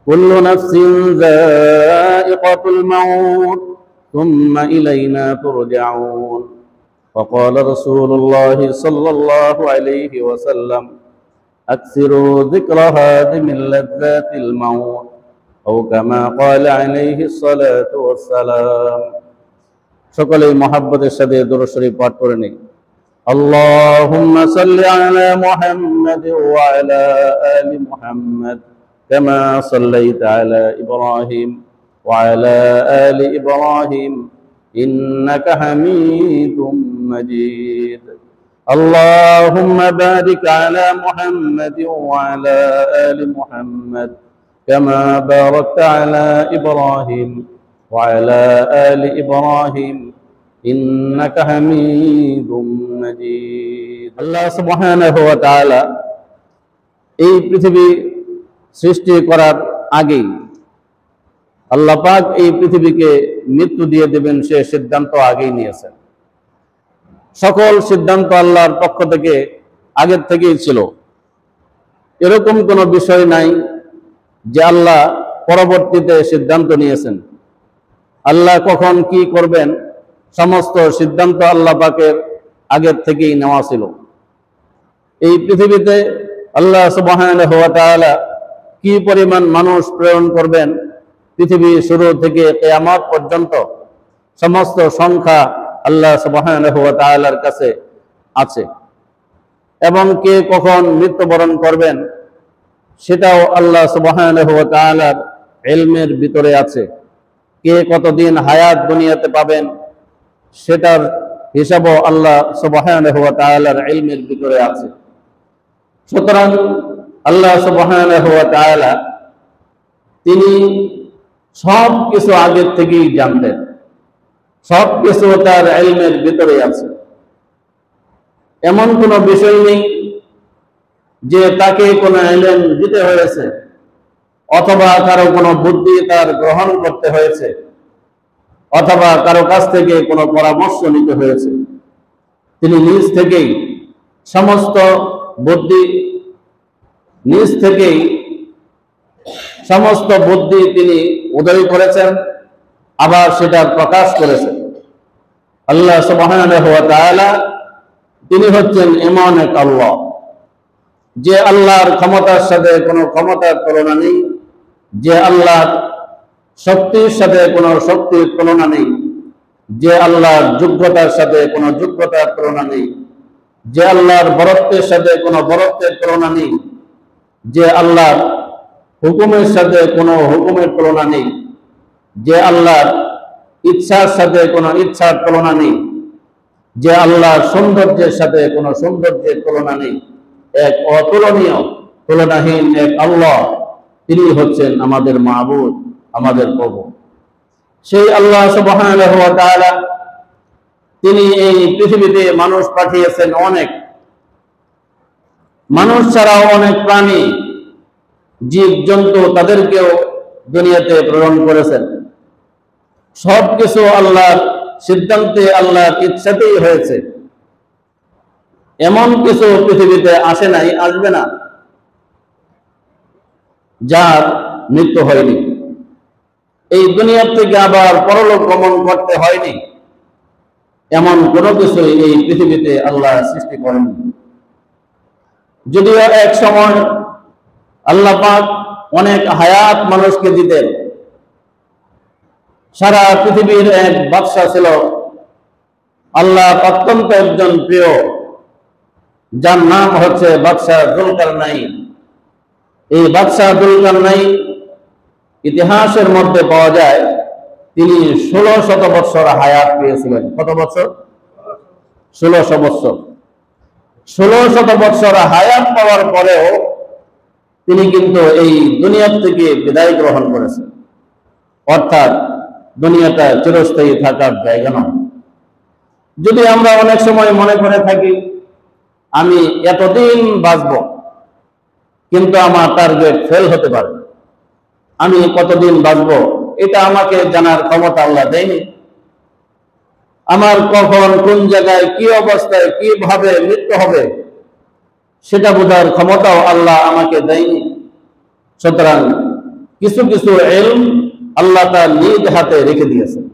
كل نفس ذائقة الموت ثم إلينا ترجعون وقال رسول الله صلى الله عليه وسلم أكثروا ذكر هادم اللذات الموت أو كما قال عليه الصلاة والسلام সকলেই মহব্বতের সাথে দরুদ শরীফ পাঠ করে নিই اللهم صل على محمد وعلى آل محمد كما صليت على إبراهيم وعلى آل إبراهيم إنك حميد مجيد اللهم بارك على محمد وعلى آل محمد كما باركت على إبراهيم وعلى آل إبراهيم إنك حميد مجيد الله سبحانه وتعالى এই পৃথিবী সৃষ্টি করার আগেই আল্লাহ পাক এই পৃথিবীকে মৃত্যু দিয়ে দেবেন সে সিদ্ধান্ত আগেই নিয়েছেন সকল সিদ্ধান্ত আল্লাহর পক্ষ থেকে আগের থেকেই ছিল এরকম কোনো বিষয় নাই যে আল্লাহ পরবর্তীতে সিদ্ধান্ত নিয়েছেন আল্লাহ কখন কি করবেন সমস্ত সিদ্ধান্ত আল্লাহ পাকের আগের থেকেই নেওয়া ছিল এই পৃথিবীতে আল্লাহ সুবহানাহু ওয়া তাআলা কি পরিমাণ মানুষ প্রেরণ করবেন পৃথিবী শুরু থেকে কিয়ামত পর্যন্ত সমস্ত সংখ্যা আল্লাহ সুবহানাহু ওয়া তাআলার কাছে আছে এবং কে কখন মৃত্যুবরণ করবেন সেটাও আল্লাহ সুবহানাহু ওয়া তাআলার ইলমের ভিতরে আছে কে কতদিন হায়াত দুনিয়াতে পাবেন সেটার হিসাবও আল্লাহ সুবহানাহু ওয়া তাআলার ইলমের ভিতরে আছে সুতরাং আল্লাহ সুবহানাহু ওয়া তাআলা তিনি সব কিছু আগে থেকেই জানতেন সব কিছু তার ইলমের ভিতরে আছে এমন কোনো বিষয় নেই যে তাকে কোনো ইলম দিতে হয়েছে অথবা কারো কোনো বুদ্ধি তার গ্রহণ করতে হয়েছে অথবা কারো কাছ থেকে কোনো পরামর্শ নিতে হয়েছে তিনি নিজ থেকেই সমস্ত বুদ্ধি নিজ থেকেই সমস্ত বুদ্ধি তিনি উদয় করেছেন আবার সেটা প্রকাশ করেছেন আল্লাহ সুবহানাহু ওয়া তাআলা তিনি হচ্ছেন এমন এক আল্লাহ যে আল্লাহর ক্ষমতার সাথে কোনো ক্ষমতার তুলনা নেই যে আল্লাহর শক্তির সাথে কোনো শক্তির তুলনা নেই যে আল্লাহর যোগ্যতার সাথে কোনো যোগ্যতার তুলনা নেই যে আল্লাহর বরত্বের সাথে কোনো বরত্বের তুলনা নেই যে আল্লাহর হুকুমের সাথে কোনো হুকুমের তুলনা নেই যে আল্লাহর ইচ্ছার সাথে কোনো ইচ্ছার তুলনা নেই যে আল্লাহর সৌন্দর্যের সাথে কোনো সৌন্দর্যের তুলনা নেই এক অতুলনীয় তুলনাহীন এক আল্লাহ তিনি হচ্ছেন আমাদের মাবুদ আমাদের প্রভু সেই আল্লাহ সুবহানাহু ওয়া তাআলা তিনি এই পৃথিবীতে মানুষ পাঠিয়েছেন অনেক মানুষ ছাড়াও অনেক প্রাণী জীব জন্তু তাদেরকেও দুনিয়াতে প্রেরণ করেছেন সবকিছু আল্লাহর সিদ্ধান্তে আল্লাহর ইচ্ছাতেই হয়েছে এমন কিছু পৃথিবীতে আসে নাই আসবে না যার মৃত্যু হয়নি এই দুনিয়ার থেকে আবার পরলোক গমন করতে হয়নি এমন কোনো কিছুই এই পৃথিবীতে আল্লাহ সৃষ্টি করেননি যদিও এক সময় আল্লাহ পাক অনেক হায়াত মানুষকে দিতেন সারা পৃথিবীর এক বাদশা ছিল আল্লাহ অত্যন্ত একজন প্রিয় যার নাম হচ্ছে বাদশা যুলকারনাইন এই বাদশা যুলকারনাইন ইতিহাসের মধ্যে পাওয়া যায় তিনি 1600 বছর হায়াত পেয়েছিলেন কত বছর 1600 বছর 1600 বছর হায়াত পাওয়ার পরেও তিনি কিন্তু এই দুনিয়া থেকে বিদায় গ্রহণ করেছেন অর্থাৎ দুনিয়াটা চিরস্থায়ী থাকার জায়গা নয় যদি আমরা অনেক সময় মনে করে থাকি আমি এতদিন বাঁচব কিন্তু আমার টার্গেট ফেল হতে পারে আমি কতদিন বাঁচব এটা আমাকে জানার ক্ষমতা আল্লাহ দেয়নি আমার কখন কোন জায়গায় কি অবস্থায় কিভাবে মৃত্যু হবে সেটা বোঝার ক্ষমতাও আল্লাহ আমাকে দেয়নি সুতরাং কিছু কিছু ইলম আল্লাহ তার নিজ হাতে রেখে দিয়েছেন,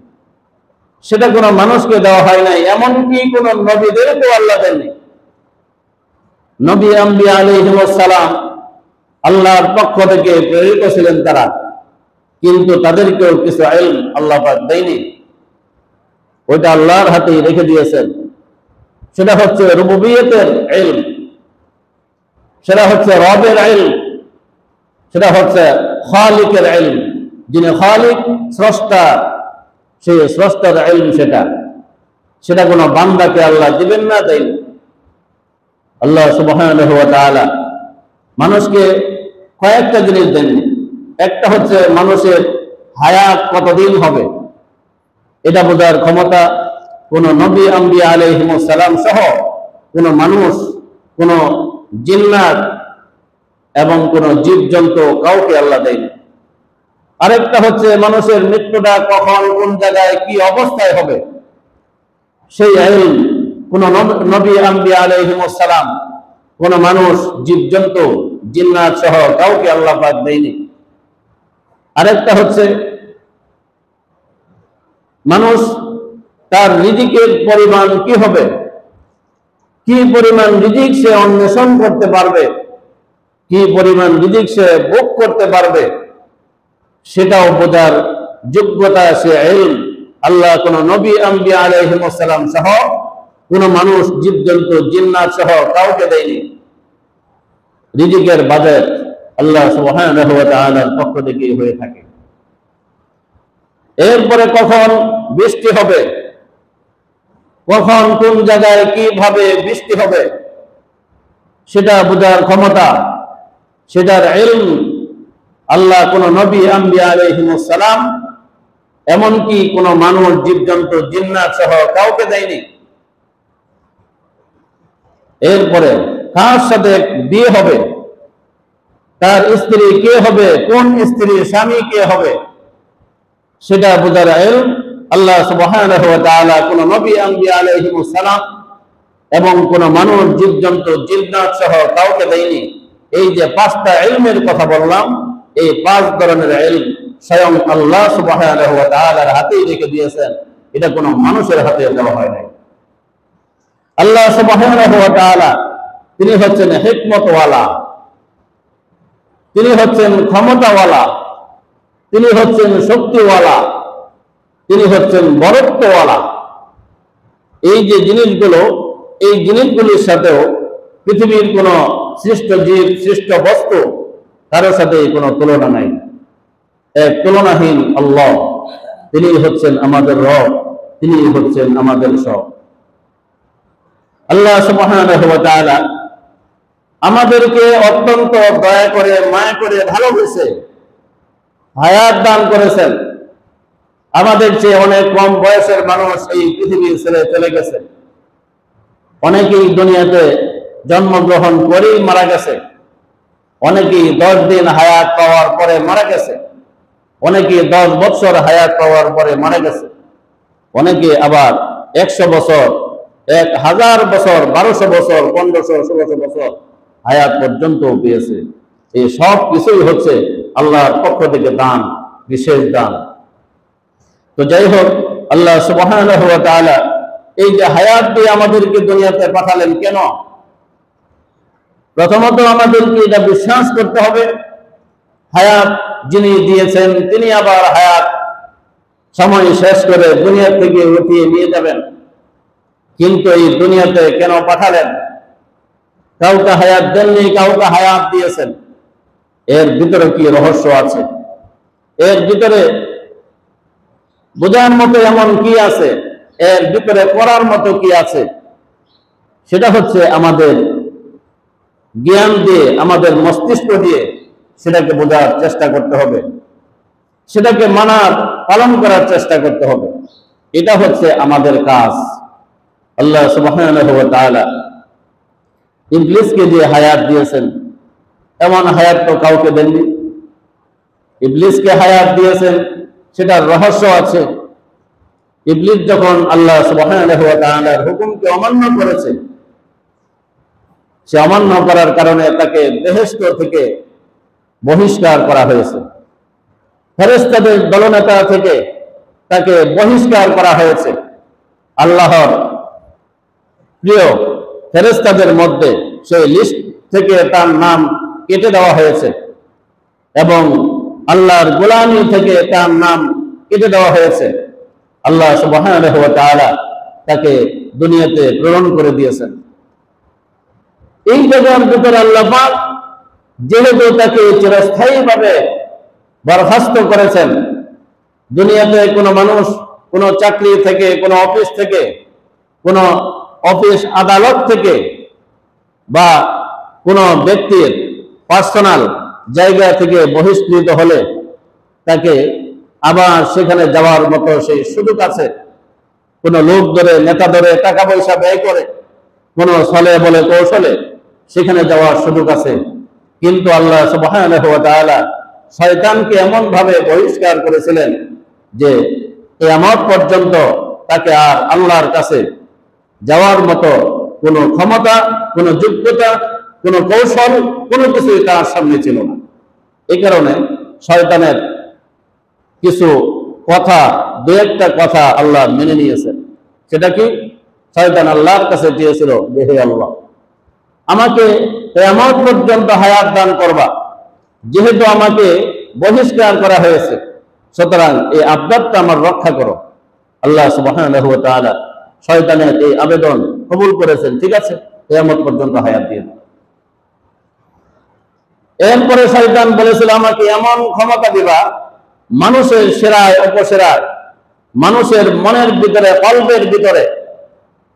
সেটা কোনো মানুষকে দেওয়া হয় নাই, এমনকি কোন নবীদেরকেও আল্লাহ দেননি। নবী আম্বিয়া আলাইহিমুস সালাম আল্লাহর পক্ষ থেকে প্রেরিত ছিলেন তারা, কিন্তু তাদেরকেও কিছু ইলম আল্লাহ পাক দেয়নি, ওইটা আল্লাহর হাতেই রেখে দিয়েছেন। সেটা হচ্ছে রুবুবিয়তের ইলম, সেটা হচ্ছে রবের ইলম, সেটা হচ্ছে খালিকের ইলম। যিনি খালিক, স্রষ্টা, সেই স্রষ্টার ইলম সেটা কোনো বান্দাকে আল্লাহ দিবেন না, তাই আল্লাহ সুবহানাহু ওয়া তাআলা মানুষকে কয়েকটা জিনিস দেননি। একটা হচ্ছে মানুষের হায়াত কতদিন হবে, এটা বোঝার ক্ষমতা কোন নবী আম্বিয়া আলাইহিমুস সালাম সহ কোন মানুষ, কোন জিন্নাত এবং কোন জীবজন্তু কাউকে আল্লাহ দেয়নি। আরেকটা হচ্ছে মানুষের মৃত্যুটা কখন, কোন জায়গায়, কি অবস্থায় হবে, সেই ইলম কোন নবী আম্বিয়া আলাইহিমুস সালাম, কোন মানুষ, জীবজন্তু, জিন্নাত সহ কাউকে আল্লাহ পাক দেয়নি। আরেকটা হচ্ছে মানুষ তার রিজিকের পরিমাণ কি হবে, কি পরিমাণ রিজিক সে অন্বেষণ করতে পারবে, কি পরিমাণ রিজিক সে ভোগ করতে পারবে, সেটাও বোঝার যোগ্যতা, সে ইলম আল্লাহ কোন নবী আম্বিয়া আলাইহিমুস সালাম সহ কোন মানুষ, জীবজন্তু, জিন্নাত সহ কাউকে দেয়নি। রিজিকের বাজেট আল্লাহ সুবহানাহু ওয়া তাআলার পক্ষ থেকে হয়ে থাকে। এরপরে কখন বৃষ্টি হবে, কখন কোন জায়গায় কিভাবে বৃষ্টি হবে, সেটা বোঝার ক্ষমতা, সেটার ইলম আল্লাহ কোন নবী আম্বিয়া আলাইহিমুস সালাম, এমনকি কোন মানুষ, জীবজন্তু, জিন্নাত সহ কাউকে দেয়নি। এরপরে কার সাথে বিয়ে হবে, তার স্ত্রী কে হবে, কোন স্ত্রী স্বামী কে হবে, সেটা বোঝার ইলম আল্লাহ সুবহানাহু ওয়া তাআলা কোন নবী আম্বিয়া আলাইহিমুস সালাম এবং কোন মানুষ, জীবজন্তু, জিন্নাত সহ কাউকে দেয়নি। এই যে পাঁচটা ইলমের কথা বললাম, এই পাঁচ ধরনের ইলম স্বয়ং আল্লাহ সুবহানাহু ওয়া তাআলার হাতেই রেখে দিয়েছেন, এটা কোনো মানুষের হাতে দেওয়া হয় নাই। আল্লাহ সুবহানাহু ওয়া তাআলা তিনি হচ্ছেন হিকমতওয়ালা, তিনি হচ্ছেন ক্ষমতাওয়ালা, তিনি হচ্ছেন শক্তিওয়ালা, তিনি হচ্ছেন বরত্বওয়ালা। এই যে জিনিসগুলো, এই জিনিসগুলির সাথেও পৃথিবীর কোন সৃষ্ট জীব, সৃষ্ট বস্তু, কারোর সাথে কোনো তুলনা নাই। এক তুলনাহীন আল্লাহ, তিনি হচ্ছেন আমাদের রব, তিনি হচ্ছেন আমাদের সব। আল্লাহ সুবহানাহু ওয়া তাআলা আমাদেরকে অত্যন্ত দয়া করে, মায়া করে, ভালোবেসে হায়াত দান করেছেন। আমাদের চেয়ে অনেক কম বয়সের মানুষ এই পৃথিবীর ছেড়ে চলে গেছে, অনেকেই দুনিয়াতে জন্মগ্রহণ করেই মারা গেছে, অনেকেই 10 দিন হায়াত পাওয়ার পরে মারা গেছে, অনেকে 10 বছর হায়াত পাওয়ার পরে মারা গেছে, অনেকে আবার 100 বছর, 1000 বছর, 1200 বছর, 1500, 1600 বছর হায়াত পর্যন্ত পেয়েছে। এই সব কিছুই হচ্ছে আল্লাহর পক্ষ থেকে দান, বিশেষ দান। তো যাই হোক, আল্লাহ সুবহানাহু ওয়া তাআলা এই যে হায়াত দিয়ে আমাদেরকে দুনিয়াতে পাঠালেন কেন? প্রথমত আমাদেরকে এটা বিশ্বাস করতে হবে, হায়াত যিনি দিয়েছেন তিনি আবার হায়াত সময় শেষ করে দুনিয়া থেকে উঠিয়ে নিয়ে যাবেন। কিন্তু এই দুনিয়াতে কেন পাঠালেন? কাউকে হায়াত দেননি, কাউকে হায়াত দিয়েছেন। এর ভিতরে কি রহস্য আছে? এর ভিতরে বোঝার মতো এমন কি আছে? এর ভিতরে করার মতো কি আছে? সেটা হচ্ছে আমাদের জ্ঞান দিয়ে, আমাদের মস্তিষ্ক দিয়ে সেটাকে বোঝার চেষ্টা করতে হবে, সেটাকে মানার, পালন করার চেষ্টা করতে হবে। এটা হচ্ছে আমাদের কাজ। আল্লাহ সুবহানাহু ওয়া তাআলা ইবলিসকে যে হায়াত দিয়েছেন, এমন হায়াত তো কাউকে দেননি। ইবলিসকে হায়াত দিয়েছেন, সেটার রহস্য আছে। ইবলিস যখন আল্লাহ সুবহানাহু ওয়া তাআলার হুকুমকে অমান্য করেছে, সে অমান্য করার কারণে তাকে বেহেশত থেকে বহিষ্কার করা হয়েছে। ফেরেশতাদের দলনেতা থেকে তাকে বহিষ্কার করা হয়েছে। আল্লাহর প্রিয় ফেরেশতাদের মধ্যে সেই লিস্ট থেকে তার নাম কেটে দেওয়া হয়েছে এবং আল্লাহর গোলামি থেকে তার নাম কেটে দেওয়া হয়েছে। আল্লাহ সুবহানাহু ওয়া তাআলা তাকে দুনিয়াতে প্রেরণ করে দিয়েছেন। এই জায়গার ভিতরে আল্লাহ পাক যেহেতু তাকে চিরস্থায়ীভাবে বরখাস্ত করেছেন, দুনিয়াতে কোনো মানুষ কোনো চাকরি থেকে, কোনো অফিস থেকে, কোনো অফিস আদালত থেকে বা কোনো ব্যক্তির পার্সোনাল জায়গা থেকে বহিষ্কৃত হলে তাকে আবার সেখানে যাওয়ার মতো সেই সুযোগ আছে। কোনো লোক ধরে, নেতা ধরে, টাকা পয়সা ব্যয় করে, কোনো ছলে বলে কৌশলে সেখানে যাওয়ার সুযোগ আছে। কিন্তু আল্লাহ সুবহানাহু ওয়া তাআলা শয়তানকে এমন ভাবে বহিষ্কার করেছিলেন যে কিয়ামত পর্যন্ত তাকে আর আল্লাহর কাছে যাওয়ার মতো কোনো ক্ষমতা, কোনো যোগ্যতা, কোনো কৌশল, কোনো কিছুই তার সামনে ছিল না। এই কারণে শয়তানের কিছু কথা, দু একটা কথা আল্লাহ মেনে নিয়েছেন। সেটা কি? শয়তান আল্লাহর কাছে চেয়েছিল যে হে আল্লাহ, আমাকে কিয়ামত পর্যন্ত হায়াত দান করবা, যেহেতু আমাকে বহিষ্কার করা হয়েছে, সুতরাং এই আবদারটা আমার রক্ষা করো। আল্লাহ সুবহানাহু ওয়া তাআলা শয়তানের এই আবেদন কবুল করেছেন। ঠিক আছে, কিয়ামত পর্যন্ত হায়াত দিয়ে দাও। এরপরে শয়তান বলেছিল, আমাকে এমন ক্ষমতা দিবা, মানুষের সেরায় অপসেরায়, মানুষের মনের ভিতরে, কল্পের ভিতরে,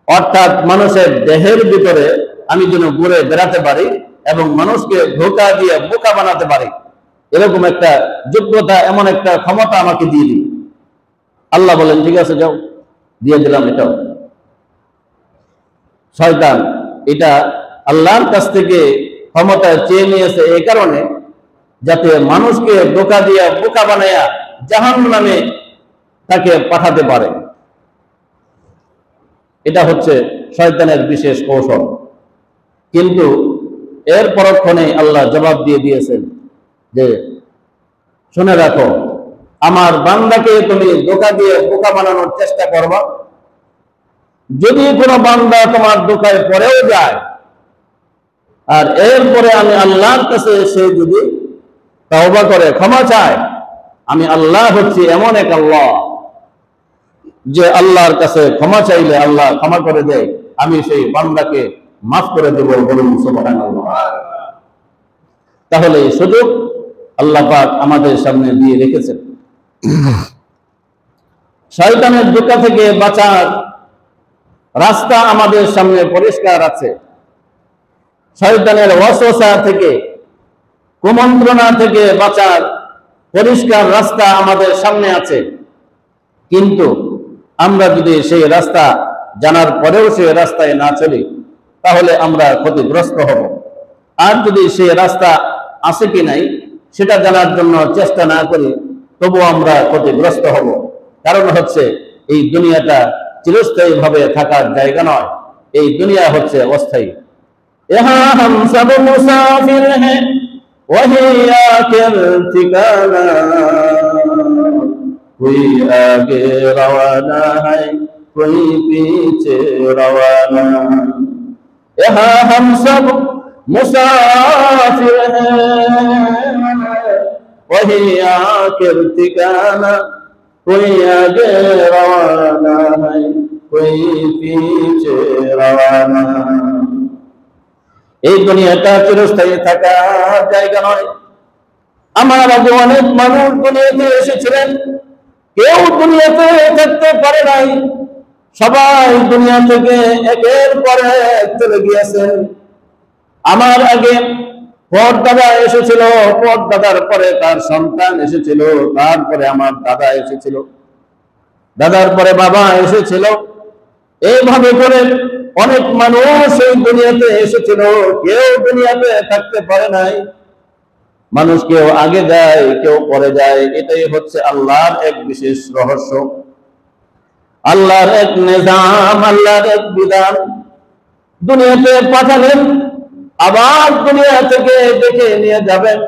অর্থাৎ মানুষের দেহের ভিতরে আমি যেন ঘুরে বেড়াতে পারি এবং মানুষকে ধোঁকা দিয়ে বোকা বানাতে পারি, এরকম একটা যোগ্যতা, এমন একটা ক্ষমতা আমাকে দিয়ে দিই। আল্লাহ বলেন ঠিক আছে, যাও, দিয়ে দিলাম। এটাও শয়তান এটা আল্লাহর কাছ থেকে ক্ষমতা চেয়ে নিয়েছে এই কারণে যাতে মানুষকে ধোঁকা দিয়ে বোকা বানায়া জাহান্নামে তাকে পাঠাতে পারে। এটা হচ্ছে শয়তানের বিশেষ কৌশল। কিন্তু এর পরক্ষণে আল্লাহ জবাব দিয়ে দিয়েছেন যে শুনে রাখো, আমার বান্দাকে তুমি ধোঁকা দিয়ে বোকা বানানোর চেষ্টা করবা, যদি কোনো বান্দা তোমার ধোঁকায় পড়েও যায় আর এরপরে আমি আল্লাহর কাছে সে যদি তওবা করে ক্ষমা চায়, আমি আল্লাহ হচ্ছি এমন এক আল্লাহ যে আল্লাহর কাছে ক্ষমা চাইলে আল্লাহ ক্ষমা করে দেয়, আমি সেই বান্দাকে মাফ করে দেব। বলুন সুবহানাল্লাহ। তাহলে এই সুযোগ আল্লাহ পাক আমাদের সামনে দিয়ে রেখেছেন। শয়তানের ধোঁকা থেকে বাঁচার রাস্তা আমাদের সামনে পরিষ্কার আছে। শয়তানের ওয়াসওয়াসা থেকে, কুমন্ত্রণা থেকে বাঁচার পরিষ্কার রাস্তা আমাদের সামনে আছে। কিন্তু আমরা যদি সেই রাস্তা জানার পরেও সেই রাস্তায় না চলি তাহলে আমরা ক্ষতিগ্রস্ত হব। আর যদি সেই রাস্তা আছে কি নাই সেটা জানার জন্য চেষ্টা না করি তবু আমরা ক্ষতিগ্রস্ত হব। কারণ হচ্ছে এই দুনিয়াটা চিরস্থায়ী ভাবে থাকার জায়গা নয়, এই দুনিয়া হচ্ছে অস্থায়ী। यहाँ हम सब मुसाफिर हैं वही आखिर ठिकाना, कोई आगे रवाना है कोई पीछे रवाना। यहाँ हम सब मुसाफिर हैं वही आखिर ठिकाना, कोई आगे रवाना है कोई पीछे रवाना। এই দুনিয়াটা চিরস্থায়ী থাকার জায়গা নয়। আমার আগে অনেক মানুষ দুনিয়াতে এসেছিলেন, কেউ দুনিয়াতে থাকতে পারে নাই, সবাই দুনিয়া থেকে একের পর এক চলে গিয়েছেন। আমার আগে পরদাদা এসেছিল, পরদাদার পরে তার সন্তান এসেছিল, তারপরে আমার দাদা এসেছিল, দাদার পরে বাবা এসেছিল। এইভাবে করে অনেক মানুষ এই দুনিয়াতে এসেছিল, কেউ দুনিয়াতে থাকতে পারে নাই। মানুষ কেউ আগে যায় কেউ পরে যায়, এটাই হচ্ছে আল্লাহর এক বিশেষ রহস্য, আল্লাহর এক নিজাম, আল্লাহর এক বিধান। দুনিয়াতে পাঠালেন, আবার দুনিয়া থেকে ডেকে নিয়ে যাবেন।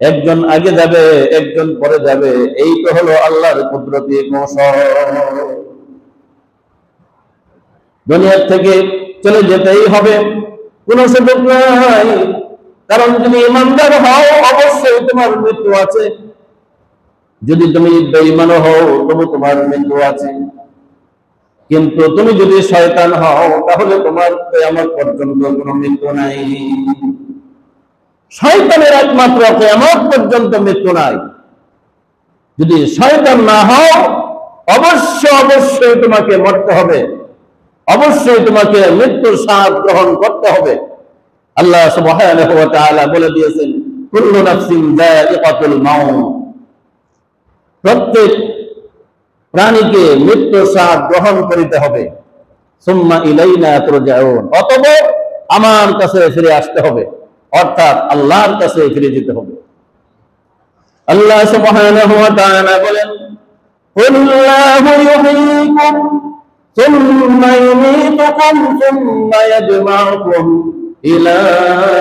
একজন আগে যাবে, একজন পরে যাবে। এই তো হলো আল্লাহর কুদরতি কৌশল। দুনিয়ার থেকে চলে যেতেই হবে, কোনো সুযোগ নাই। কারণ যদি ইমানদার হও, অবশ্যই তোমার মৃত্যু আছে। যদি তুমি বেঈমান হও, তবু তোমার মৃত্যু আছে। কিন্তু তুমি যদি শয়তান হও, তাহলে তোমার কিয়ামত পর্যন্ত কোনো মৃত্যু নাই। শয়তানের একমাত্র কিয়ামত পর্যন্ত মৃত্যু নাই। যদি শয়তান না হও, অবশ্যই তোমাকে মরতে হবে, অবশ্যই তোমাকে মৃত্যুর স্বাদ গ্রহণ করতে হবে। আল্লাহ সুবহানাহু ওয়া তাআলা বলে দিয়েছেন, কুল্লু নাফসিন যায়িকাতুল মাউত, প্রত্যেক প্রাণীকে মৃত্যুর স্বাদ গ্রহণ করিতে হবে। সুম্মা ইলাইনা তুরজাউন, অতঃপর আমার কাছে ফিরে আসতে হবে, অর্থাৎ আল্লাহর কাছে ফিরে যেতে হবে। আল্লাহ সুবহানাহু ওয়া তাআলা বলেন, কুল্লাহু ইউহয়িকুম সুম্মা ইউমীতুকুম সুম্মা ইয়াজমাউকুম ইলা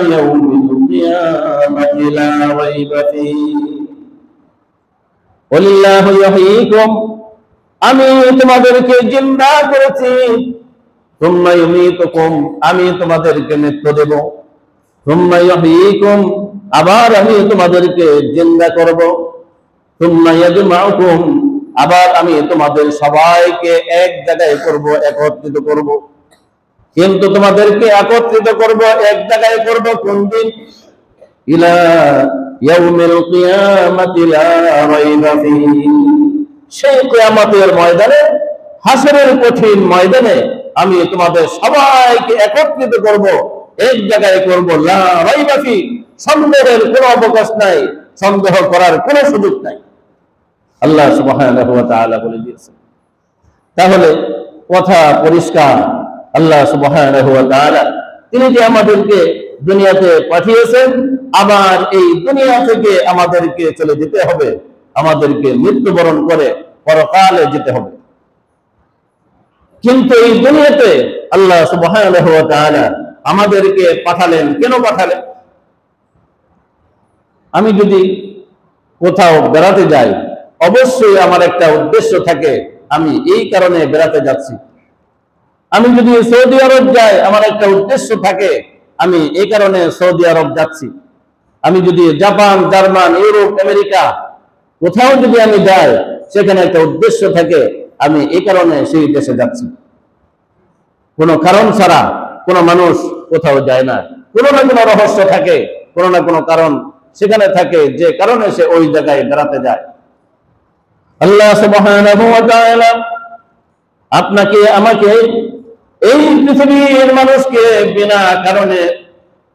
ইয়াউমিল কিয়ামাতি লা রাইবা ফীহি। কুল্লাহু ইউহয়িকুম, আমি তোমাদেরকে জিন্দা করেছি। সুম্মা ইউমীতুকুম, আমি তোমাদেরকে মৃত্যু দেব। সুম্মা ইউহয়িকুম, আবার আমি তোমাদেরকে জিন্দা করব। সুম্মা ইয়াজমাউকুম, আবার আমি তোমাদের সবাইকে এক জায়গায় করব, একত্রিত করব। কিন্তু তোমাদেরকে একত্রিত করব, এক জায়গায় করব কোন দিন? ইলা ইয়াউমিল কিয়ামাতি লা রাইবা ফীহি, সেই কিয়ামতের ময়দানে, হাসরের কঠিন ময়দানে আমি তোমাদের সবাইকে একত্রিত করব, এক জায়গায় করব। লা রাইবা ফীহি, সন্দেহের কোনো অবকাশ নাই, সন্দেহ করার কোনো সুযোগ নাই। আল্লাহ সুবহানাহু ওয়া তাআলা বলে দিয়েছেন। তাহলে কথা পরিষ্কার, আল্লাহ সুবহানাহু ওয়া তাআলা তিনি যে আমাদেরকে দুনিয়াতে পাঠিয়েছেন, আবার এই দুনিয়া থেকে আমাদেরকে চলে যেতে হবে, আমাদেরকে মৃত্যুবরণ করে পরকালে যেতে হবে। কিন্তু এই দুনিয়াতে আল্লাহ সুবহানাহু ওয়া তাআলা আমাদেরকে পাঠালেন, কেন পাঠালেন? আমি যদি কোথাও বেড়াতে যাই, অবশ্যই আমার একটা উদ্দেশ্য থাকে, আমি এই কারণে বেড়াতে যাচ্ছি। আমি যদি সৌদি আরব যাই, আমার একটা উদ্দেশ্য থাকে, আমি এই কারণে সৌদি আরব যাচ্ছি। আমি যদি জাপান, জার্মান, ইউরোপ, আমেরিকা কোথাও যদি আমি যাই, সেখানে একটা উদ্দেশ্য থাকে, আমি এই কারণে সেই দেশে যাচ্ছি। কোনো কারণ ছাড়া কোনো মানুষ কোথাও যায় না, কোনো না কোনো রহস্য থাকে, কোনো না কোনো কারণ সেখানে থাকে, যে কারণে সে ওই জায়গায় বেড়াতে যায়। আল্লাহ সুবহানাহু ওয়া তাআলা আপনাকে আমাকে, এই পৃথিবীর মানুষকে বিনা কারণে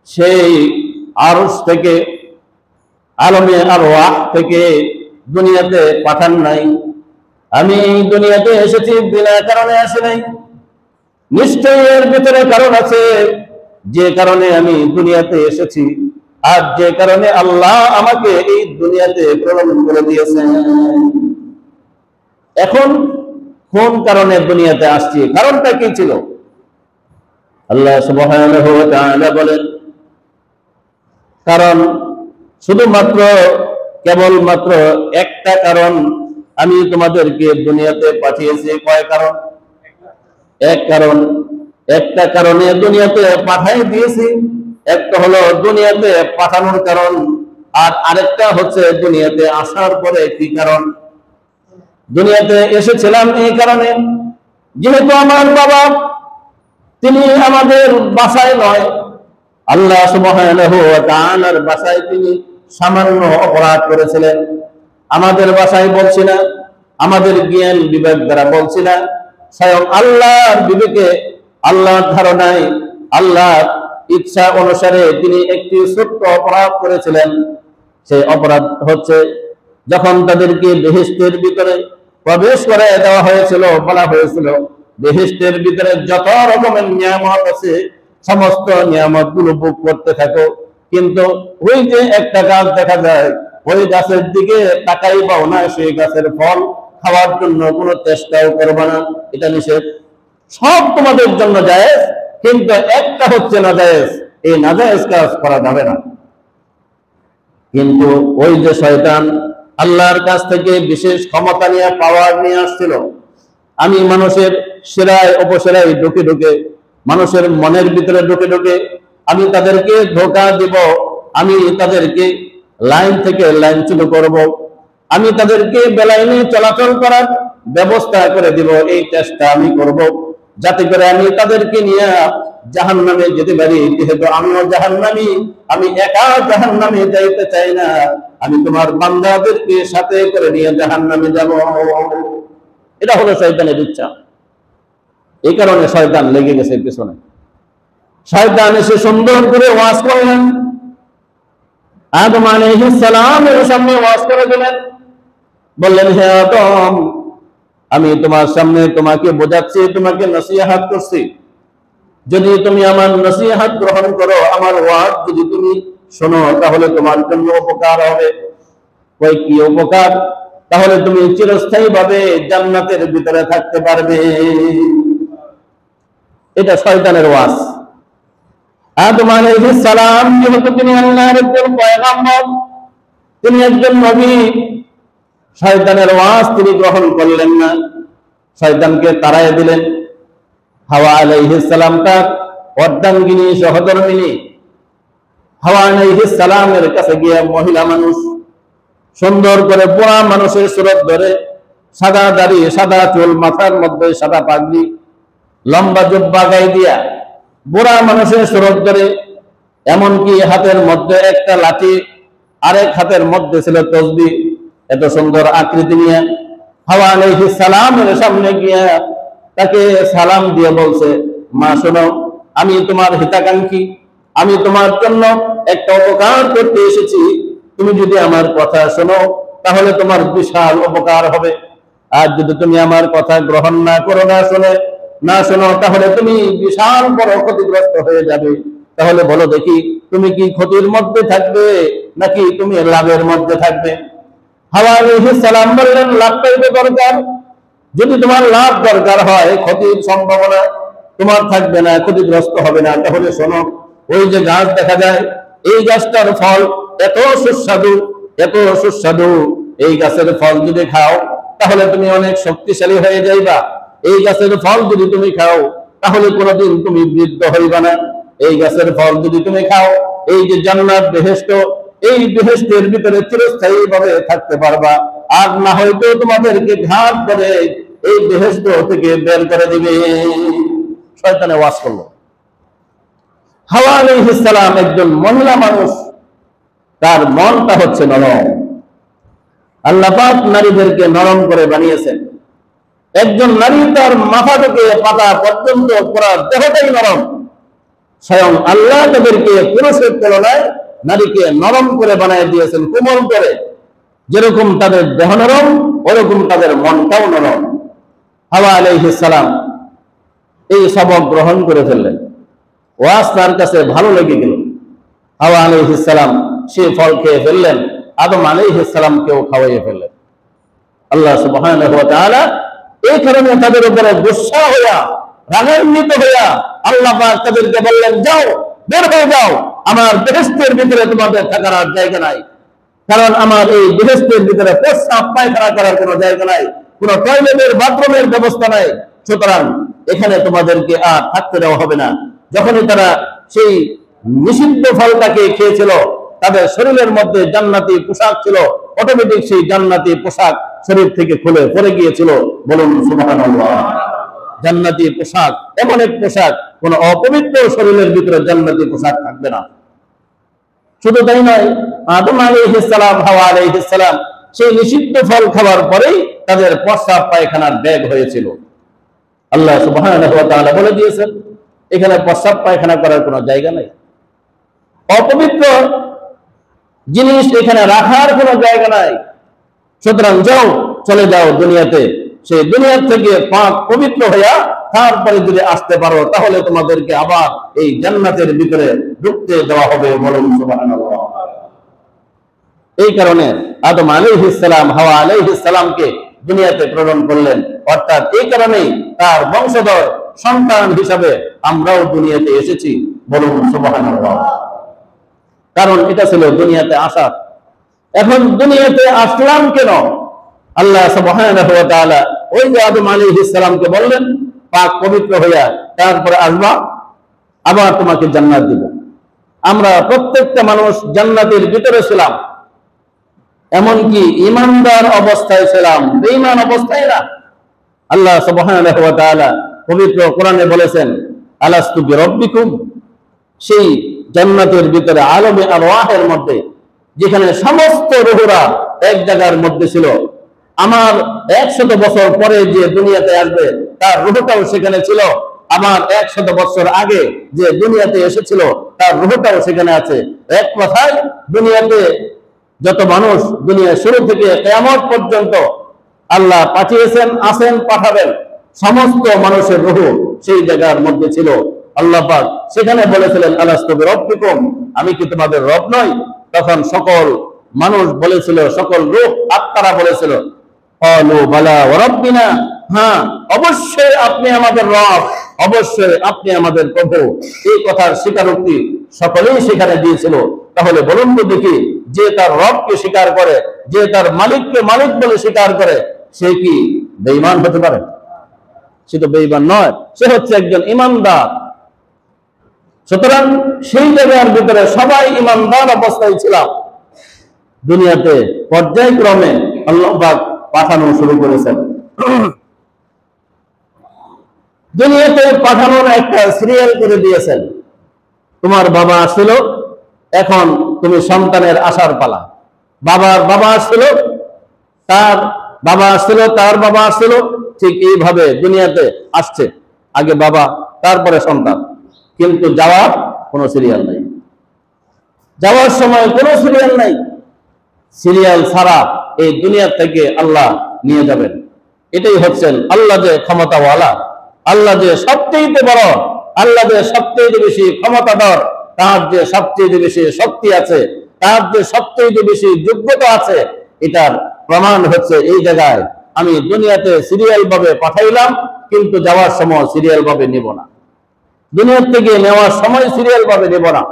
সেই আরশ থেকে, আলমে আরওয়াহ থেকে দুনিয়াতে পাঠান নাই। আমি দুনিয়াতে এসেছি বিনা কারণে আসি নাই। নিশ্চয়ই এর ভিতরে কারণ আছে, যে কারণে আমি দুনিয়াতে এসেছি, আর যে কারণে আল্লাহ আমাকে এই দুনিয়াতে প্রেরণ করে দিয়েছেন। এখন কোন কারণে দুনিয়াতে আসছি, কারণটা কি ছিল? আল্লাহ সুবহানাহু ওয়া তাআলা বলেন, কারণ শুধুমাত্র, কেবলমাত্র একটা কারণ আমি তোমাদেরকে দুনিয়াতে পাঠিয়েছি। কয় কারণ? এক কারণ। একটা কারণে দুনিয়াতে পাঠিয়ে দিয়েছি। একটা হলো দুনিয়াতে পাঠানোর কারণ, আর আরেকটা হচ্ছে দুনিয়াতে আসার পরে কি কারণ। দুনিয়াতে এসেছিলাম এই কারণে, যেহেতু আমার বাবা তিনি আমাদের বাসায় নয়, আল্লাহ সুবহানাহু ওয়া তাআলার বাসায় তিনি সামান্য অপরাধ করেছিলেন। আমাদের বাসায় বলছি না, আমাদের জ্ঞান বিবেক দ্বারা বলছি না, স্বয়ং আল্লাহর বিবেকে, আল্লাহর ধারণায়, আল্লাহর ইচ্ছা অনুসারে তিনি একটি ছোট্ট অপরাধ করেছিলেন। সেই অপরাধ হচ্ছে, যখন তাদেরকে বেহেশতের ভিতরে প্রবেশ করে দেওয়া হয়েছিল, বলা হয়েছিল বেহেশতের ভিতরে যত রকমের নিয়ামত আছে, সমস্ত নিয়ামত গুলো ভোগ করতে থাকো, কিন্তু ওই যে একটা গাছ দেখা যায়, ওই গাছের দিকে তাকাই পাও না, সেই গাছের ফল খাওয়ার জন্য কোনো চেষ্টাও করবে না, এটা নিষেধ। সব তোমাদের জন্য জায়েজ, কিন্তু একটা হচ্ছে নাজায়েজ, এই নাজায়েজ কাজ করা যাবে না। কিন্তু ওই যে শয়তান আল্লাহর কাছ থেকে বিশেষ ক্ষমতা নিয়ে পাওয়ার নিয়ে আসছিল, আমি মানুষের শিরায় উপশিরায় ঢুকে ঢুকে, মানুষের মনের ভিতরে ঢুকে ঢুকে আমি তাদেরকে ধোঁকা দিব, আমি তাদেরকে লাইন থেকে লাইনচ্যুত করব, আমি তাদেরকে বেলাইনে চলাচল করার ব্যবস্থা করে দিব। এই চেষ্টা আমি করব যাতে করে আমি তাদেরকে নিয়ে জাহান্নামে যেতে পারি। যেহেতু আমিও জাহান্নামী, আমি একা জাহান্নামে যাইতে চাই না, আমি তোমার বান্দাদেরকে সাথে করে নিয়ে জাহান্নামে যাব। এটা হলো শয়তানের ইচ্ছা। এই কারণে শয়তান লেগে গেছে পেছনে। শয়তান এসে সুন্দর করে ওয়াজ করলেন, আদম আলাইহিস সালামের সামনে ওয়াজ করে দিলেন, বললেন, হে আদম, আমি তোমার সামনে তোমাকে বোঝাচ্ছি, তোমাকে নসিহত করছি, যদি তুমি আমার নসিহত গ্রহণ করো, আমার ওয়াজ যদি তুমি শোনো, তাহলে তোমার জন্য উপকার হবে। কই কি উপকার? তাহলে তুমি চিরস্থায়ী ভাবে জান্নাতের ভিতরে থাকতে পারবে। এটা শয়তানের ওয়াজ। আদম আলাইহিস সালাম যেহেতু তিনি আল্লাহর একজন পয়গম্বর, তিনি একজন নবী, শয়তানের ওয়াজ তিনি গ্রহণ করলেন না, শয়তানকে তাড়াইয়া দিলেন। হাওয়া আলাইহিস সালাম তার অর্ধাঙ্গিনী সহধর্মিনী হাওয়া আলাইহিস সালামের কাছে গিয়ে, মহিলা মানুষ, সুন্দর করে পুরা মানুষের সুরত ধরে, সাদা দাড়ি, সাদা চুল, মাথার মধ্যে সাদা পাগড়ি, লম্বা জুব্বা গায়ে দিয়া, বুড়া মানুষের সুরত ধরে, এমনকি হাতের মধ্যে একটা লাঠি, আরেক হাতের মধ্যে ছিল তসবিহ, এত সুন্দর আকৃতি নিয়ে হাওয়া আলাইহিস সালামের সামনে গিয়া তাকে সালাম দিয়ে বলছে, মা শোনো, আমি তোমার হিতাকাঙ্ক্ষী, আমি তোমার জন্য একটা উপকার করতে এসেছি, তুমি যদি আমার কথা শোনো তাহলে তোমার বিশাল উপকার হবে, আর যদি তুমি আমার কথা গ্রহণ না করো, না শোনো, তাহলে তুমি বিশাল বড় ক্ষতিগ্রস্ত হয়ে যাবে। তাহলে বলো দেখি, তুমি কি ক্ষতির মধ্যে থাকবে নাকি তুমি লাভের মধ্যে থাকবে? হাওয়া আলাইহিস সালাম বললেন, লাভটাই তো দরকার। যদি তোমার লাভ দরকার হয়, ক্ষতির সম্ভাবনা তোমার থাকবে না, ক্ষতিগ্রস্ত হবে না, তাহলে শোনো, ওই যে গাছ দেখা যায়, এই গাছটার ফল এত সুস্বাদু, এত সুস্বাদু, এই গাছের ফল যদি খাও তাহলে তুমি অনেক শক্তিশালী হয়ে যাইবা। এই গাছের ফল যদি তুমি খাও তাহলে কোনোদিন তুমি বৃদ্ধ হইবা না। এই গাছের ফল যদি তুমি খাও, এই যে জান্নাত, বেহেশত, এই বেহেশতের ভিতরে চিরস্থায়ী ভাবে থাকতে পারবা। আর না হয়তো তোমাদেরকে ঘাট করে এই বেহেশত থেকে বের করে দিবে। শয়তানে ওয়াজ করলো। হাওয়া আলাইহিস সালাম একজন মহিলা মানুষ, তার মনটা হচ্ছে নরম। আল্লাহ পাক নারীদেরকে নরম করে বানিয়েছেন। একজন নারী তার মাথা থেকে পাতা পর্যন্ত পুরা দেহটাই নরম। স্বয়ং আল্লাহ তাদেরকে পুরুষের তুলনায় নারীকে নরম করে বানিয়ে দিয়েছেন, কোমল করে। যেরকম তাদের দেহ নরম, ওরকম তাদের মনটাও নরম। হাওয়া আলাইহিস সালাম এই সবক গ্রহণ করে ফেললেন। ওয়াজ তার কাছে ভালো লেগে গেল। হাওয়া আলাইহিস সালাম সে ফল খেয়ে ফেললেন, আদম আলাইহিস সালামকেও খাওয়াইয়ে ফেললেন। আল্লাহ সুবহানাহু ওয়া তাআলা এই কারণে তাদের উপরে গুসা হইয়া, রাগান্বিত হইয়া আল্লাহ পাক তাদেরকে বললেন, যাও, বের হয়ে যাও, আমার বেহেশতের ভিতরে তোমাদের থাকার আর জায়গা নাই। কারণ আমার এই বেহেশতের ভিতরে প্রস্রাব পায়খানা করার কোনো জায়গা নাই, কোনো টয়লেটের বাথরুমের ব্যবস্থা নাই, সুতরাং এখানে তোমাদেরকে আর থাকতে দেওয়া হবে না। যখনই তারা সেই নিষিদ্ধ ফলটাকে খেয়েছিল, তাদের শরীরের মধ্যে জান্নাতি পোশাক ছিল, অটোমেটিক সেই জান্নাতি পোশাক শরীর থেকে খুলে পড়ে গিয়েছিল। বলুন সুবহানাল্লাহ। জান্নাতি পোশাক এমন এক পোশাক, কোন অপবিত্র শরীরের ভিতরে জান্নাতি পোশাক থাকবে না। শুধু তাই নয়, আদম আলাইহিস সালাম, হাওয়া আলাইহিস সালাম সেই নিষিদ্ধ ফল খাওয়ার পরেই তাদের প্রস্রাব পায়খানার ব্যাগ হয়েছিল। আল্লাহ সুবহানাহু ওয়া তাআলা বলে দিয়েছেন, এখানে প্রস্রাব পায়খানা করার কোনো জায়গা নাই, অপবিত্র জিনিস এখানে রাখার কোনো জায়গা নাই। সুতরাং যাও, চলে যাও দুনিয়াতে, সেই দুনিয়ার থেকে পাক পবিত্র হইয়া তারপরে যদি আসতে পারো তাহলে তোমাদেরকে আবার এই জান্নাতের ভিতরে ঢুকতে দেওয়া হবে। বলুন সুবহানাল্লাহ। এই কারণে আদম আলাইহিস সালাম হাওয়া আলাইহিস সালামকে দুনিয়াতে প্রেরণ করলেন, অর্থাৎ এই কারণেই তার বংশধর সন্তান হিসাবে আমরাও দুনিয়াতে এসেছি। বলুন সুবহানাল্লাহ। কারণ এটা ছিল দুনিয়াতে আসার এখন দুনিয়াতে আসলাম কেন? আল্লাহ সুবহানাহু ওয়া তাআলা ওই যে আদম আলাইহিস সালামকে বললেন, পাক পবিত্র হইয়া তারপরে আসবা, আবার তোমাকে জান্নাত দিব। আমরা প্রত্যেকটা মানুষ জান্নাতের ভিতরে ছিলাম, এমনকি ইমানদার অবস্থায় ছিলাম, বেঈমান অবস্থায় না। আল্লাহ সুবহানাহু ওয়া তাআলা পবিত্র কোরআনে বলেছেন, আলাস্তু বিরাব্বিকুম, সেই জান্নাতের ভিতরে আলমে আরওয়াহের মধ্যে, যেখানে সমস্ত রূহরা এক জায়গার মধ্যে ছিল। আমার 100 বছর পরে যে দুনিয়াতে আসবে তার রূহটাও সেখানে ছিল, আমার 100 বছর আগে যে দুনিয়াতে এসেছিল তার রূহটাও সেখানে আছে। এক কথায় দুনিয়াতে যত মানুষ, দুনিয়া শুরু থেকে কিয়ামত পর্যন্ত আল্লাহ পাঠিয়েছেন, আছেন, পাঠাবেন, সমস্ত মানুষের রূহ সেই জায়গার মধ্যে ছিল। আল্লাহ পাক সেখানে বলেছিলেন, আলাস্তু বিরাব্বিকুম, আমি কি তোমাদের রব নই? তখন সকল মানুষ বলেছিল, সকল রূহ আত্মারা বলেছিল, ক্বালু বালা ওয়া রাব্বিনা, হ্যাঁ অবশ্যই আপনি আমাদের রব, অবশ্যই আপনি আমাদের প্রভু। এই কথার স্বীকারোক্তি সকলেই সেখানে দিয়েছিল। তাহলে বলুন তো দেখি, যে তার রবকে স্বীকার করে, যে তার মালিককে মালিক বলে স্বীকার করে, সে কি বেঈমান হতে পারে? সে তো বেঈমান নয়, সে হচ্ছে একজন ইমানদার। সুতরাং সেই জায়গার ভিতরে সবাই ইমানদার অবস্থায় ছিলাম। দুনিয়াতে পর্যায়ক্রমে আল্লাহ পাক পাঠানো শুরু করেছেন। দুনিয়াতে পাঠানোর একটা সিরিয়াল করে দিয়েছেন। তোমার বাবা আসছিল, এখন তুমি সন্তানের আসার পালা। বাবার বাবা আসছিল, তার বাবা আসছিল, তার বাবা আসছিল, ঠিক এইভাবে দুনিয়াতে আসছে। আগে বাবা, তারপরে সন্তান, কিন্তু যাওয়ার কোনো সিরিয়াল নাই। যাওয়ার সময় কোনো সিরিয়াল নাই। সিরিয়াল ছাড়া এই দুনিয়া থেকে আল্লাহ নিয়ে যাবেন। এটাই হচ্ছেন আল্লাহ যে ক্ষমতাওয়ালা, আল্লাহ যে সবচেয়ে বড়, আল্লাহ যে সবচেয়ে বেশি ক্ষমতাধর, তার যে সবচেয়ে বেশি শক্তি আছে, তার যে সবচেয়ে বেশি যোগ্যতা আছে, এটার প্রমাণ হচ্ছে এই জায়গায়। আমি দুনিয়াতে সিরিয়াল ভাবে পাঠাইলাম, কিন্তু যাওয়ার সময় সিরিয়াল ভাবে নেব না। দুনিয়ার থেকে নেওয়ার সময় সিরিয়াল ভাবে নেব না।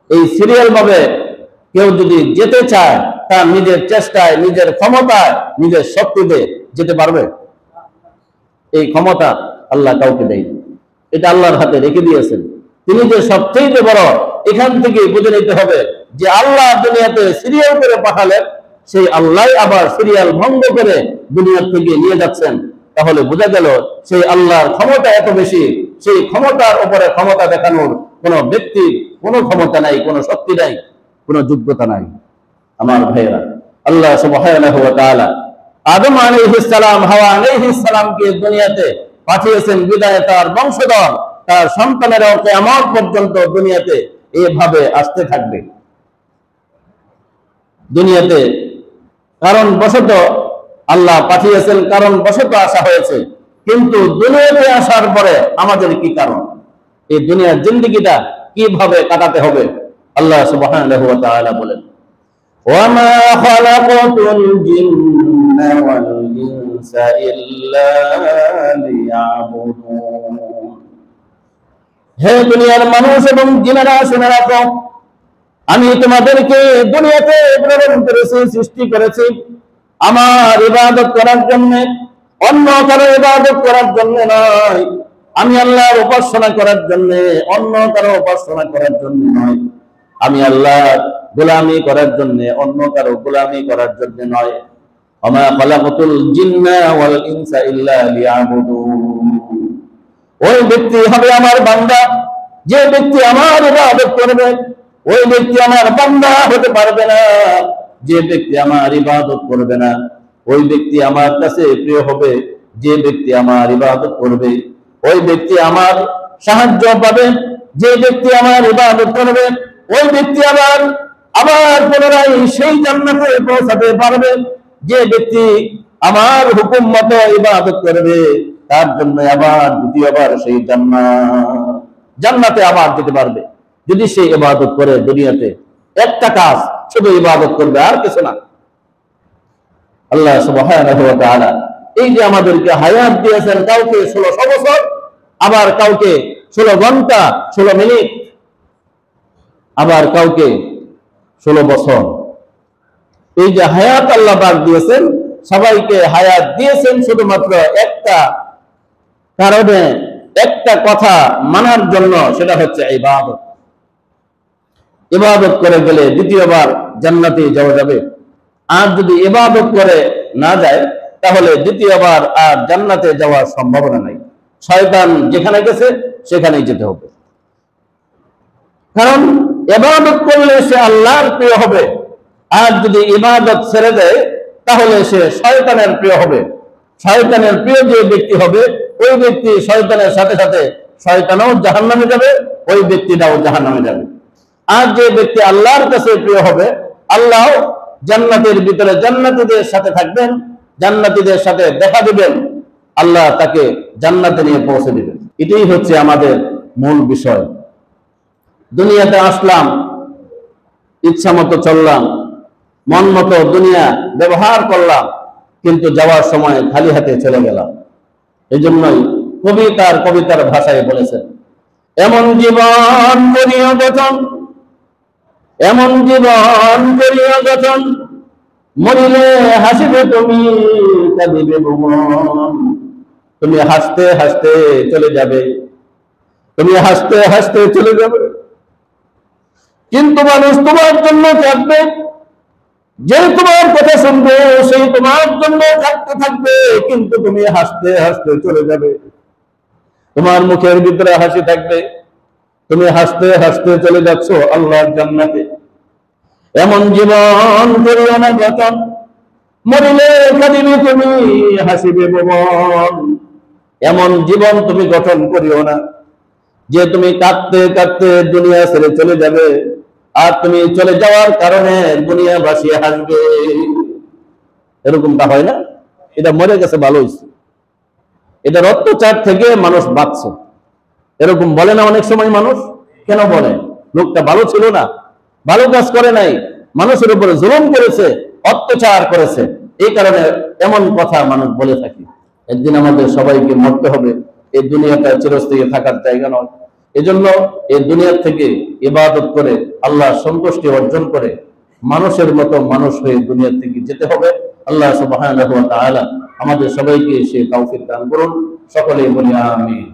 এই সিরিয়াল ভাবে কেউ যদি যেতে চায়, তার নিজের চেষ্টায়, নিজের ক্ষমতায়, নিজের শক্তিতে যেতে পারবে? এই ক্ষমতা আল্লাহ কাউকে দেয়নি, এটা আল্লাহর হাতে রেখে দিয়েছেন। তিনি যে সবচেয়ে বড়, এখান থেকে বুঝে নিতে হবে যে আল্লাহ দুনিয়াতে সিরিয়াল করে পাঠালেন, সেই আল্লাহ আবার সিরিয়াল ভঙ্গ করে দুনিয়ার থেকে নিয়ে যাচ্ছেন। তাহলে বোঝা গেল সেই আল্লাহর ক্ষমতা এত বেশি, সেই ক্ষমতার উপরে ক্ষমতা দেখানোর কোনো ব্যক্তির কোনো ক্ষমতা নাই, কোনো শক্তি নাই, কোনো যোগ্যতা নাই। আমার ভাইয়েরা, আল্লাহ সুবহানাহু ওয়া তাআলা আদম আলাইহিস সালাম, হাওয়া আলাইহিস সালামকে দুনিয়াতে পাঠিয়েছেন বিদায় তার বংশধর, তার সন্তানেরাও কিয়ামত পর্যন্ত দুনিয়াতে এভাবে আসতে থাকবে। দুনিয়াতে কারণ বশত আল্লাহ পাঠিয়েছেন, কারণ বশত আসা হয়েছে। কিন্তু দুনিয়াতে আসার পরে আমাদের কি কারণ? এই দুনিয়ার জিন্দেগিটা কিভাবে কাটাতে হবে? আল্লাহ সুবহানাহু ওয়া তাআলা বলেন, ওয়ামা খালাকাতুল জিন্না ওয়াল ইনসা ইল্লা লিয়াবুদুন। হে দুনিয়ার মানুষ এবং জিনেরা, শুনে রাখো, আমি তোমাদেরকে দুনিয়াতে প্রেরণ করেছি, সৃষ্টি করেছি আমার ইবাদত করার জন্য, অন্য কারো ইবাদত করার জন্য নয়। আমি আল্লাহর উপাসনা করার জন্য, অন্য কারো উপাসনা করার জন্য নয়। আমি আল্লাহর গোলামি করার জন্য, অন্য কারো গোলামি করার জন্য নয়। ওমা খালাকাতুল জিন্না ওয়াল ইনসা ইল্লা লিয়াবুদুন। ওই ব্যক্তি হবে আমার বান্দা, যে ব্যক্তি আমার ইবাদত করবে। ওই ব্যক্তি আমার বান্দা হতে পারবে না যে ব্যক্তি আমার ইবাদত করবে না। ওই ব্যক্তি আমার কাছে প্রিয় হবে যে ব্যক্তি আমার ইবাদত করবে। ওই ব্যক্তি আমার সাহায্য পাবে যে ব্যক্তি আমার ইবাদত করবে। ওই ব্যক্তি আবার পুনরায় সেই জান্নাতে পৌঁছাতে পারবে যে ব্যক্তি আমার হুকুম মতো ইবাদত করবে। তার জন্য আবার দ্বিতীয়বার সেই জান্নাতে আবার যেতে পারবে, যদি সে ইবাদত করে। দুনিয়াতে একটা কাজ, শুধু ইবাদত করবে, আর কিছু না। আল্লাহ সুবহানাহু ওয়া তাআলা এই যে আমাদেরকে হায়াত দিয়েছেন, কাউকে 1600 বছর, আবার কাউকে 16 ঘন্টা 16 মিনিট, আবার কাউকে 16 বছর। এই যে হায়াত আল্লাহ পাক দিয়েছেন, সবাইকে হায়াত দিয়েছেন শুধুমাত্র একটা কারণে, একটা কথা মানার জন্য, সেটা হচ্ছে ইবাদত। ইবাদত করে গেলে দ্বিতীয়বার জান্নাতে যাওয়া যাবে। আর যদি ইবাদত করে না যায়, তাহলে দ্বিতীয়বার আর জান্নাতে যাওয়ার সম্ভাবনা নাই। শয়তান যেখানে গেছে সেখানেই যেতে হবে। কারণ ইবাদত করলে সে আল্লাহর প্রিয় হবে, আর যদি ইবাদত ছেড়ে দেয় তাহলে সে শয়তানের প্রিয় হবে। শয়তানের প্রিয় যে ব্যক্তি হবে, ওই ব্যক্তি শয়তানের সাথে সাথে শয়তানও জাহান্নামে যাবে, ওই ব্যক্তিটাও জাহান্নামে যাবে। আর যে ব্যক্তি আল্লাহর কাছে প্রিয় হবে, আল্লাহ জান্নাতের ভিতরে জান্নাতীদের সাথে থাকবেন, জান্নাতীদের সাথে দেখা দিবেন, আল্লাহ তাকে জান্নাতে নিয়ে পৌঁছে দিবেন। এটাই হচ্ছে আমাদের মূল বিষয়। দুনিয়াতে আসলাম, ইচ্ছা মতো চললাম, মন মতো দুনিয়া ব্যবহার করলাম, কিন্তু যাওয়ার সময় খালি হাতে চলে গেলাম। এই জন্যই কবিতার ভাষায় বলেছেন, এমন জীবন করিও গঠন, এমন জীবন করিও গঠন, মরিলে হাসিবে তুমি, কাঁদিবে ভুবন। তুমি হাসতে হাসতে চলে যাবে, তুমি হাসতে হাসতে চলে যাবে, কিন্তু মানুষ তোমার জন্য কাঁদবে। যে তোমার কথা শুনবে সেই তোমার জন্য থাকতে থাকবে, কিন্তু তুমি হাসতে হাসতে চলে যাবে। তোমার মুখের ভিতরে হাসি থাকবে, তুমি হাসতে হাসতে চলে যাচ্ছ আল্লাহর জান্নাতে। এমন জীবন করিও না গঠন, মরিলে কাঁদিবে তুমি, হাসিবে ভুবন। এমন জীবন তুমি গঠন করিও না যে তুমি কাঁদতে কাঁদতে দুনিয়া ছেড়ে চলে যাবে, আর তুমি চলে যাওয়ার কারণে দুনিয়া ভাসিয়ে হাসবে। এরকমটা হয় না? এটা মরে গেছে ভালো হয়েছে, এটার অত্যাচার থেকে মানুষ বাঁচছে, এরকম বলে না অনেক সময় মানুষ? কেন বলে? লোকটা ভালো ছিল না, ভালো কাজ করে নাই, মানুষের উপরে জুলুম করেছে, অত্যাচার করেছে, এই কারণে এমন কথা মানুষ বলে থাকে। একদিন আমাদের সবাইকে মরতে হবে, এই দুনিয়াটা চিরস্থায়ী থাকার জায়গা নয়। এজন্য এই দুনিয়া থেকে ইবাদত করে আল্লাহ সন্তুষ্টি অর্জন করে মানুষের মতো মানুষ হয়ে দুনিয়া থেকে যেতে হবে। আল্লাহ সুবহানাহু ওয়া তাআলা আমাদের সবাইকে সে তৌফিক দান করুন। সকলেই বলি আমিন।